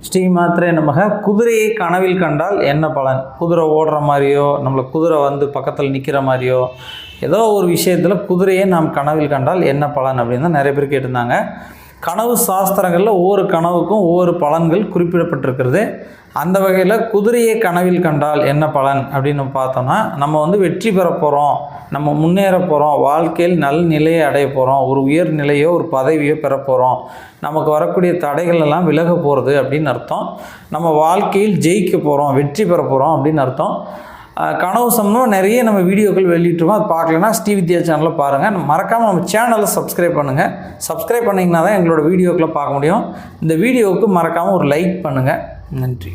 ஸ்ரீமாத்திரே நமக. குதிரையை கனவில் கண்டால் என்ன பலன்? குதிரை ஓடுற மாதிரியோ, நம்மளை குதிரை வந்து பக்கத்தில் நிற்கிற மாதிரியோ, ஏதோ ஒரு விஷயத்தில் குதிரையை நாம் கனவில் கண்டால் என்ன பலன் அப்படின்னு தான் நிறைய பேர் கேட்டிருந்தாங்க. கனவு சாஸ்திரங்களில் ஒவ்வொரு கனவுக்கும் ஒவ்வொரு பலன்கள் குறிப்பிடப்பட்டிருக்கிறது. அந்த வகையில் குதிரையை கனவில் கண்டால் என்ன பலன் அப்படின்னு பார்த்தோம்னா, நம்ம வந்து வெற்றி பெற போகிறோம், நம்ம முன்னேற போகிறோம், வாழ்க்கையில் நல்ல நிலையை அடைய போகிறோம், ஒரு உயர் நிலையோ ஒரு பதவியோ பெற போகிறோம், நமக்கு வரக்கூடிய தடைகள் எல்லாம் விலக போகிறது அப்படின்னு அர்த்தம். நம்ம வாழ்க்கையில் ஜெயிக்க போகிறோம், வெற்றி பெற போகிறோம் அப்படின்னு அர்த்தம். கனவு சம்பந்தமாக நிறைய நம்ம வீடியோக்கள் வெளியிட்டிருக்கோம். அது பார்க்கலன்னா ஸ்ரீவித்யா சேனலில் பாருங்கள். மறக்காமல் நம்ம சேனலை சப்ஸ்கிரைப் பண்ணுங்கள். சப்ஸ்கிரைப் பண்ணிங்கன்னா தான் எங்களோட வீடியோக்களை பார்க்க முடியும். இந்த வீடியோவுக்கு மறக்காமல் ஒரு லைக் பண்ணுங்கள். நன்றி.